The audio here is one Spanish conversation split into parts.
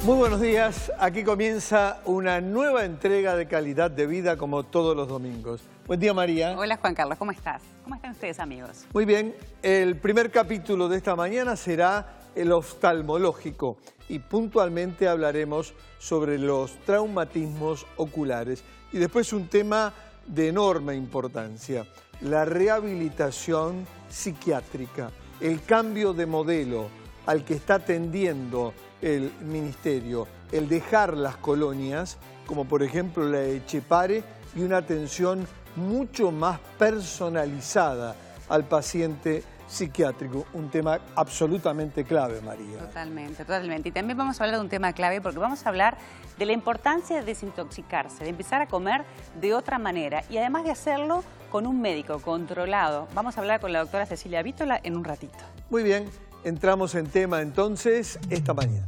Muy buenos días, aquí comienza una nueva entrega de Calidad de Vida como todos los domingos. Buen día, María. Hola, Juan Carlos, ¿cómo estás? ¿Cómo están ustedes, amigos? Muy bien, el primer capítulo de esta mañana será el oftalmológico y puntualmente hablaremos sobre los traumatismos oculares. Y después un tema de enorme importancia, la rehabilitación psiquiátrica, el cambio de modelo al que está tendiendo el ministerio, el dejar las colonias, como por ejemplo la de Etxepare, y una atención mucho más personalizada al paciente psiquiátrico, un tema absolutamente clave, María. Totalmente, totalmente. Y también vamos a hablar de un tema clave porque vamos a hablar de la importancia de desintoxicarse, de empezar a comer de otra manera y además de hacerlo con un médico controlado. Vamos a hablar con la doctora Cecilia Vítola en un ratito. Muy bien, entramos en tema entonces esta mañana.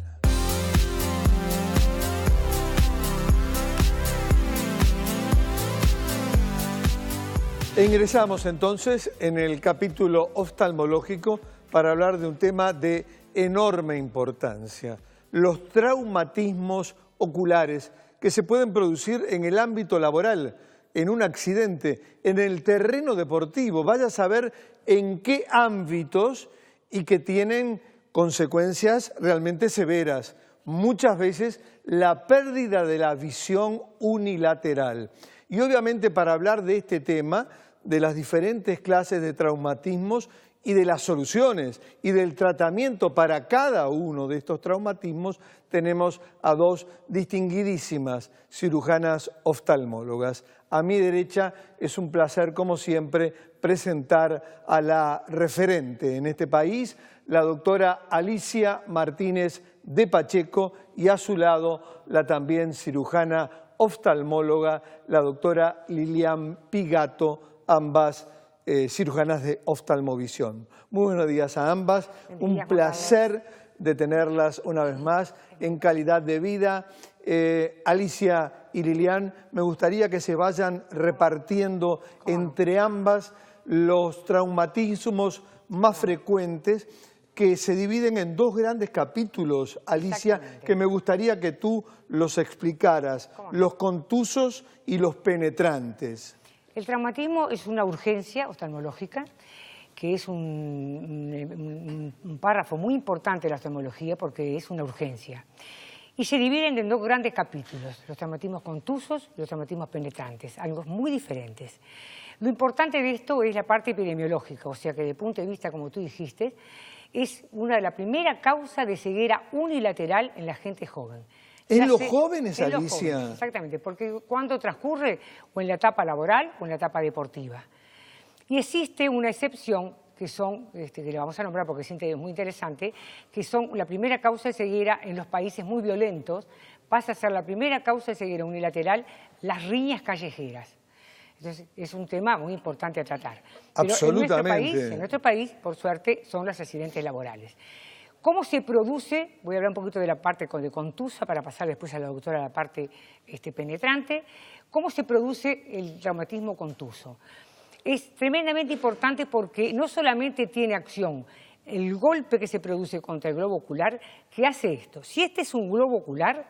E ingresamos entonces en el capítulo oftalmológico para hablar de un tema de enorme importancia, los traumatismos oculares que se pueden producir en el ámbito laboral, en un accidente, en el terreno deportivo, vaya a saber en qué ámbitos y que tienen consecuencias realmente severas, muchas veces la pérdida de la visión unilateral. Y obviamente para hablar de este tema, de las diferentes clases de traumatismos y de las soluciones y del tratamiento para cada uno de estos traumatismos, tenemos a dos distinguidísimas cirujanas oftalmólogas. A mi derecha es un placer, como siempre, presentar a la referente en este país, la doctora Alicia Martínez de Pacheco, y a su lado la también cirujana oftalmóloga, la doctora Lilian Pigato, ambas cirujanas de oftalmovisión. Muy buenos días a ambas, un placer de tenerlas una vez más en Calidad de Vida. Alicia y Lilian, me gustaría que se vayan repartiendo entre ambas los traumatismos más frecuentes que se dividen en dos grandes capítulos, Alicia, que me gustaría que tú los explicaras, los contusos y los penetrantes. El traumatismo es una urgencia oftalmológica, que es un párrafo muy importante de la oftalmología porque es una urgencia. Y se dividen en dos grandes capítulos, los traumatismos contusos y los traumatismos penetrantes, algo muy diferentes. Lo importante de esto es la parte epidemiológica, o sea que desde el punto de vista, como tú dijiste, es una de las primeras causas de ceguera unilateral en la gente joven. ¿En los jóvenes, Alicia? En los jóvenes, exactamente, porque cuando transcurre o en la etapa laboral o en la etapa deportiva. Y existe una excepción, que son, que la vamos a nombrar porque es muy interesante, que son la primera causa de ceguera en los países muy violentos, pasa a ser la primera causa de ceguera unilateral, las riñas callejeras. Entonces, es un tema muy importante a tratar. Pero absolutamente. En nuestro país, por suerte, son los accidentes laborales. ¿Cómo se produce? Voy a hablar un poquito de la parte de contusa para pasar después a la doctora a la parte penetrante. ¿Cómo se produce el traumatismo contuso? Es tremendamente importante porque no solamente tiene acción el golpe que se produce contra el globo ocular, que hace esto. Si este es un globo ocular,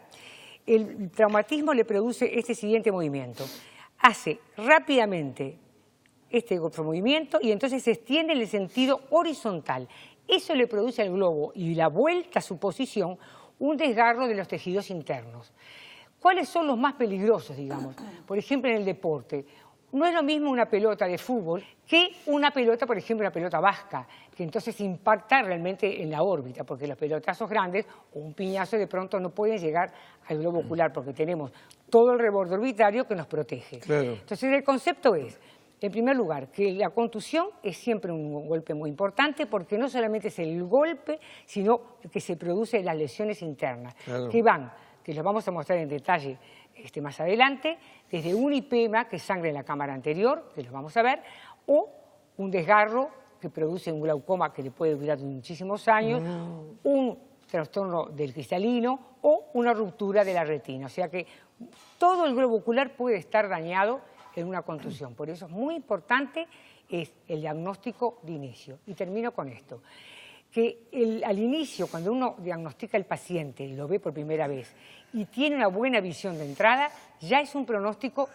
el traumatismo le produce este siguiente movimiento. Hace rápidamente este movimiento y entonces se extiende en el sentido horizontal. Eso le produce al globo y la vuelta a su posición un desgarro de los tejidos internos. ¿Cuáles son los más peligrosos, digamos? Por ejemplo, en el deporte. No es lo mismo una pelota de fútbol que una pelota, por ejemplo, una pelota vasca, que entonces impacta realmente en la órbita, porque los pelotazos grandes o un piñazo de pronto no pueden llegar al globo ocular, porque tenemos todo el reborde orbitario que nos protege. Claro. Entonces, el concepto es, en primer lugar, que la contusión es siempre un golpe muy importante porque no solamente es el golpe, sino que se produce las lesiones internas, claro, que los vamos a mostrar en detalle más adelante, desde un IPEMA, que es sangre en la cámara anterior, que los vamos a ver, o un desgarro que produce un glaucoma que le puede durar muchísimos años, un trastorno del cristalino o una ruptura de la retina. O sea que todo el globo ocular puede estar dañado en una contusión. Por eso es muy importante el diagnóstico de inicio. Y termino con esto. que al inicio, cuando uno diagnostica al paciente y lo ve por primera vez y tiene una buena visión de entrada, ya es un pronóstico,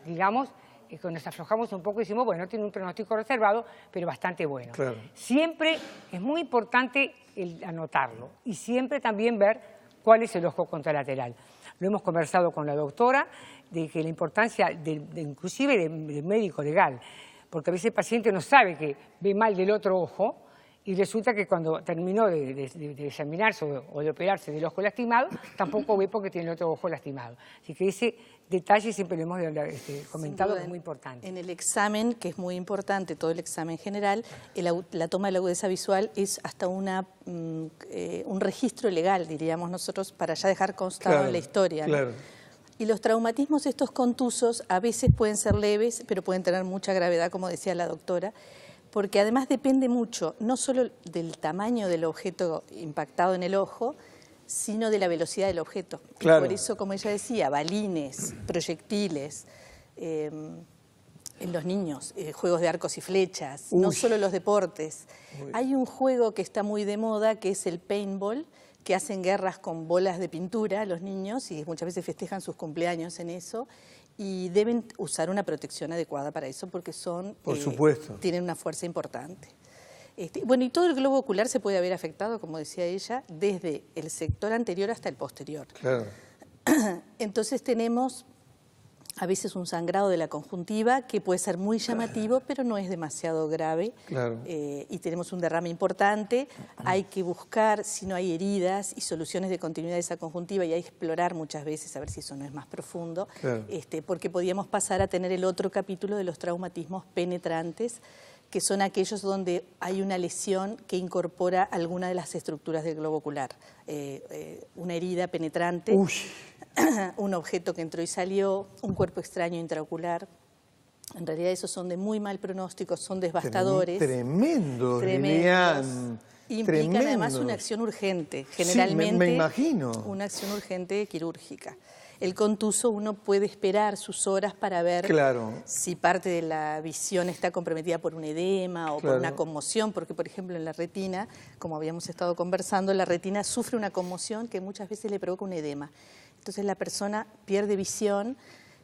digamos, cuando nos aflojamos un poco y decimos, bueno, tiene un pronóstico reservado, pero bastante bueno. Claro. Siempre es muy importante anotarlo y siempre también ver cuál es el ojo contralateral. Lo hemos conversado con la doctora, de que la importancia inclusive del médico legal, porque a veces el paciente no sabe que ve mal del otro ojo y resulta que cuando terminó de examinarse o de operarse del ojo lastimado, tampoco ve porque tiene el otro ojo lastimado. Así que ese detalle siempre lo hemos comentado, que es muy importante. En el examen, que es muy importante, todo el examen general, la toma de la agudeza visual es hasta un registro legal, diríamos nosotros, para ya dejar constado en la historia, ¿no? Claro. Y los traumatismos estos contusos a veces pueden ser leves, pero pueden tener mucha gravedad, como decía la doctora, porque además depende mucho, no solo del tamaño del objeto impactado en el ojo, sino de la velocidad del objeto. Claro. Y por eso, como ella decía, balines, proyectiles, en los niños, juegos de arcos y flechas, no solo los deportes. Hay un juego que está muy de moda, que es el paintball, que hacen guerras con bolas de pintura los niños y muchas veces festejan sus cumpleaños en eso. Y deben usar una protección adecuada para eso porque Por supuesto. tienen una fuerza importante. Bueno, y todo el globo ocular se puede haber afectado, como decía ella, desde el sector anterior hasta el posterior. Claro. Entonces tenemos a veces un sangrado de la conjuntiva que puede ser muy llamativo, pero no es demasiado grave. Claro. Y tenemos un derrame importante. Hay que buscar si no hay heridas y soluciones de continuidad de esa conjuntiva y hay que explorar muchas veces a ver si eso no es más profundo. Claro. Porque podíamos pasar a tener el otro capítulo de los traumatismos penetrantes, que son aquellos donde hay una lesión que incorpora alguna de las estructuras del globo ocular. Una herida penetrante, un objeto que entró y salió, un cuerpo extraño intraocular. En realidad esos son de muy mal pronóstico, son devastadores. Tremendos, Lilian. Implican además una acción urgente, generalmente me imagino. una acción urgente quirúrgica. El contuso uno puede esperar sus horas para ver si parte de la visión está comprometida por un edema o por una conmoción, porque por ejemplo en la retina, como habíamos estado conversando, la retina sufre una conmoción que muchas veces le provoca un edema. Entonces la persona pierde visión,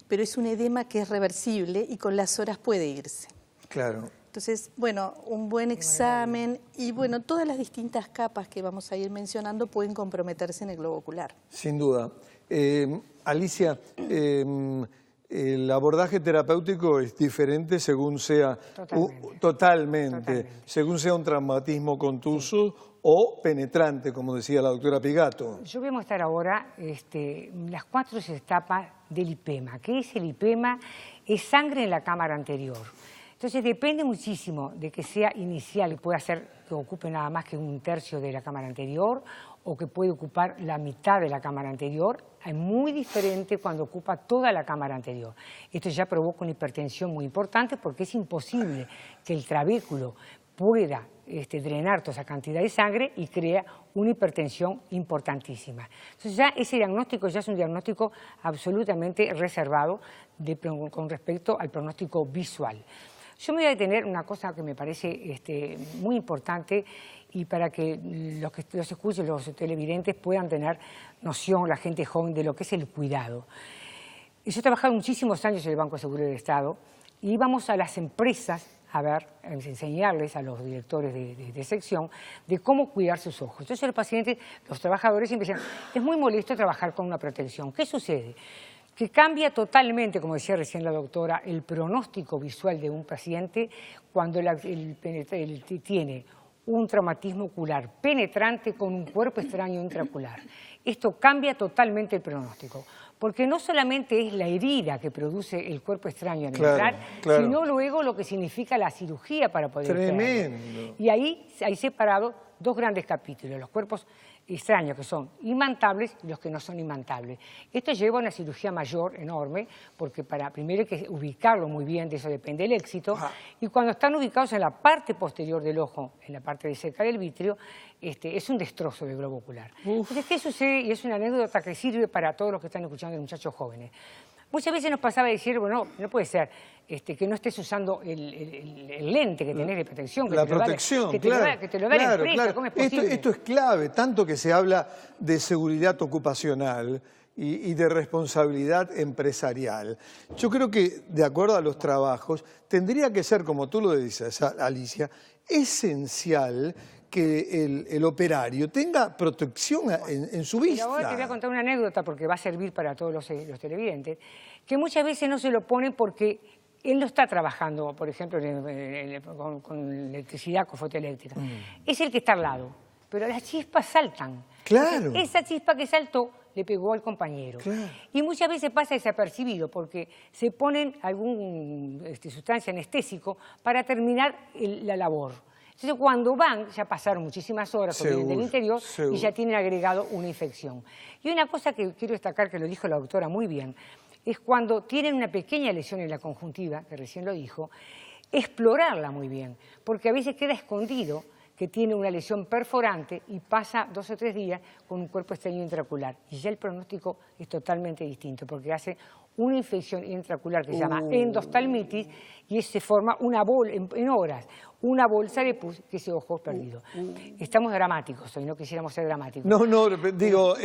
pero es un edema que es reversible y con las horas puede irse. Claro. Entonces, bueno, un buen examen y bueno, todas las distintas capas que vamos a ir mencionando pueden comprometerse en el globo ocular. Sin duda. Alicia, el abordaje terapéutico es diferente según sea totalmente, según sea un traumatismo contuso o penetrante, como decía la doctora Pigato. Yo voy a mostrar ahora las 4 etapas del lipema. ¿Qué es el lipema? Es sangre en la cámara anterior. Entonces depende muchísimo de que sea inicial y pueda ser que ocupe nada más que 1/3 de la cámara anterior o que puede ocupar la mitad de la cámara anterior. Es muy diferente cuando ocupa toda la cámara anterior. Esto ya provoca una hipertensión muy importante porque es imposible que el trabéculo pueda drenar toda esa cantidad de sangre y crea una hipertensión importantísima. Entonces ya ese diagnóstico ya es un diagnóstico absolutamente reservado con respecto al pronóstico visual. Yo me voy a detener en una cosa que me parece muy importante y para que los que los escuchen, los televidentes, puedan tener noción, la gente joven, de lo que es el cuidado. Yo he trabajado muchísimos años en el Banco de Seguridad del Estado y íbamos a las empresas a enseñarles a los directores de sección de cómo cuidar sus ojos. Entonces los pacientes, los trabajadores siempre decían, es muy molesto trabajar con una protección. ¿Qué sucede? Que cambia totalmente, como decía recién la doctora, el pronóstico visual de un paciente cuando tiene un traumatismo ocular penetrante con un cuerpo extraño intraocular. Esto cambia totalmente el pronóstico, porque no solamente es la herida que produce el cuerpo extraño al entrar, sino luego lo que significa la cirugía para poder Tremendo. Y ahí hay separado 2 grandes capítulos, los cuerpos extraños que son imantables y los que no son imantables. Esto lleva a una cirugía mayor, enorme, porque primero hay que ubicarlo muy bien, de eso depende el éxito, y cuando están ubicados en la parte posterior del ojo, en la parte de cerca del vitrio, es un destrozo del globo ocular. Entonces, ¿qué sucede? Y es una anécdota que sirve para todos los que están escuchando, de muchachos jóvenes. Muchas veces nos pasaba a decir, bueno, no puede ser que no estés usando el lente que tenés de protección. Que la protección, que te lo da la empresa, claro. ¿cómo es posible? Esto es clave, tanto que se habla de seguridad ocupacional y de responsabilidad empresarial. Yo creo que, de acuerdo a los trabajos, tendría que ser, como tú lo dices, Alicia, esencial que el operario tenga protección en su vista. Ahora te voy a contar una anécdota porque va a servir para todos los televidentes, que muchas veces no se lo ponen porque él no está trabajando, por ejemplo, con electricidad, con fotoeléctrica. Es el que está al lado, pero las chispas saltan. Claro. Entonces, esa chispa que saltó le pegó al compañero. Claro. Y muchas veces pasa desapercibido porque se ponen alguna sustancia anestésico para terminar la labor. Entonces, cuando van, ya pasaron muchísimas horas del interior y ya tienen agregado una infección. Y una cosa que quiero destacar, que lo dijo la doctora muy bien, es cuando tienen una pequeña lesión en la conjuntiva, que recién lo dijo, explorarla muy bien, porque a veces queda escondido que tiene una lesión perforante y pasa 2 o 3 días con un cuerpo extraño intraocular. Y ya el pronóstico es totalmente distinto, porque hace una infección intraocular que se llama endoftalmitis y se forma una en horas, una bolsa de pus que ese ojo es perdido. Estamos dramáticos hoy, no quisiéramos ser dramáticos. No, digo,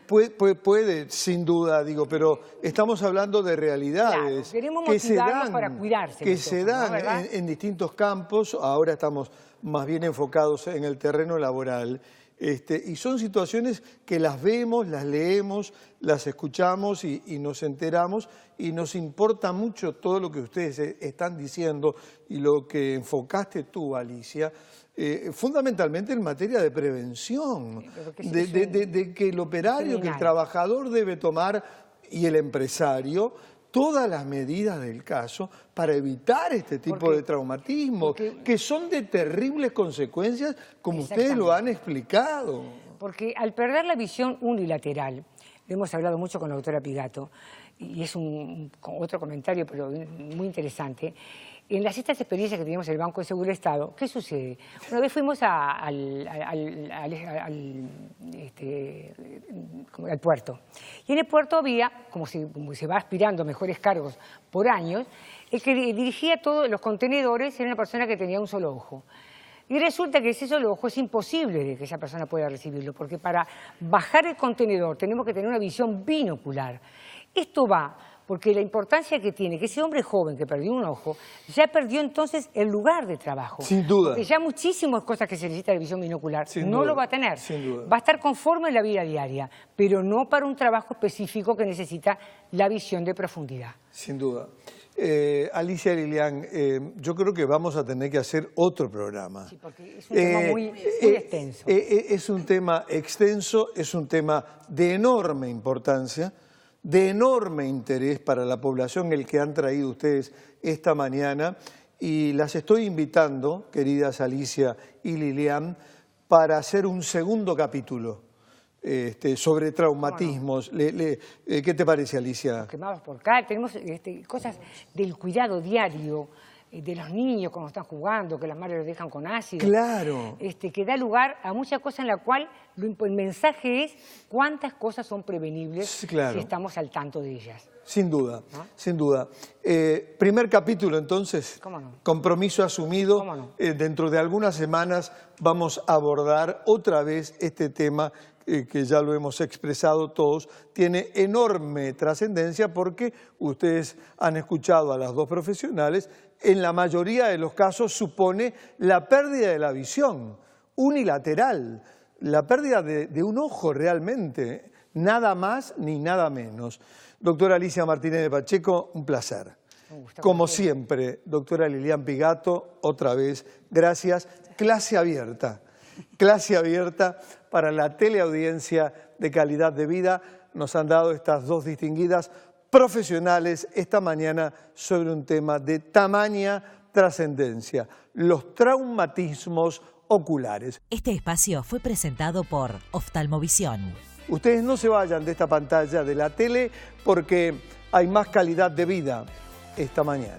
puede, sin duda, digo, pero estamos hablando de realidades. Claro, queremos motivarlos para cuidarse. Que se dan en distintos campos, ahora estamos más bien enfocados en el terreno laboral. Y son situaciones que las vemos, las leemos, las escuchamos y nos enteramos y nos importa mucho todo lo que ustedes están diciendo y lo que enfocaste tú, Alicia, fundamentalmente en materia de prevención, de que el operario, que el trabajador debe tomar y el empresario todas las medidas del caso para evitar este tipo de traumatismos, que son de terribles consecuencias, como ustedes lo han explicado. Porque al perder la visión unilateral, hemos hablado mucho con la doctora Pigato, y es otro comentario, pero muy interesante. En estas experiencias que teníamos en el Banco de Seguro del Estado, ¿qué sucede? Una vez fuimos al puerto. Y en el puerto había, como se va aspirando mejores cargos por años, el que dirigía todos los contenedores era una persona que tenía un solo ojo. Y resulta que ese solo ojo es imposible de que esa persona pueda recibirlo, porque para bajar el contenedor tenemos que tener una visión binocular. Esto va porque la importancia que tiene que ese hombre joven que perdió un ojo, ya perdió entonces el lugar de trabajo. Sin duda. Porque ya muchísimas cosas que se necesita de visión binocular no lo va a tener. Sin duda. Va a estar conforme en la vida diaria, pero no para un trabajo específico que necesita la visión de profundidad. Sin duda. Alicia Lilian, yo creo que vamos a tener que hacer otro programa. Sí, porque es un tema muy extenso. Es un tema extenso, es un tema de enorme importancia, de enorme interés para la población, el que han traído ustedes esta mañana, y las estoy invitando, queridas Alicia y Lilian, para hacer un segundo capítulo sobre traumatismos. ¿Qué te parece, Alicia? Quemados por cal, tenemos cosas del cuidado diario de los niños cuando están jugando, que las madres los dejan con ácido. Claro. Que da lugar a muchas cosas en la cual el mensaje es cuántas cosas son prevenibles si estamos al tanto de ellas. Sin duda, ¿no? Sin duda. Primer capítulo, entonces. ¿Cómo no? Compromiso asumido. ¿Cómo no? Dentro de algunas semanas vamos a abordar otra vez este tema que ya lo hemos expresado todos, tiene enorme trascendencia porque ustedes han escuchado a las dos profesionales, en la mayoría de los casos supone la pérdida de la visión unilateral, la pérdida de un ojo realmente, nada más ni nada menos. Doctora Alicia Martínez de Pacheco, un placer. Como siempre, doctora Lilian Pigato, otra vez, gracias. Clase abierta para la teleaudiencia de Calidad de Vida. Nos han dado estas dos distinguidas profesionales esta mañana sobre un tema de tamaña trascendencia, los traumatismos oculares. Este espacio fue presentado por Oftalmovisión. Ustedes no se vayan de esta pantalla de la tele porque hay más calidad de vida esta mañana.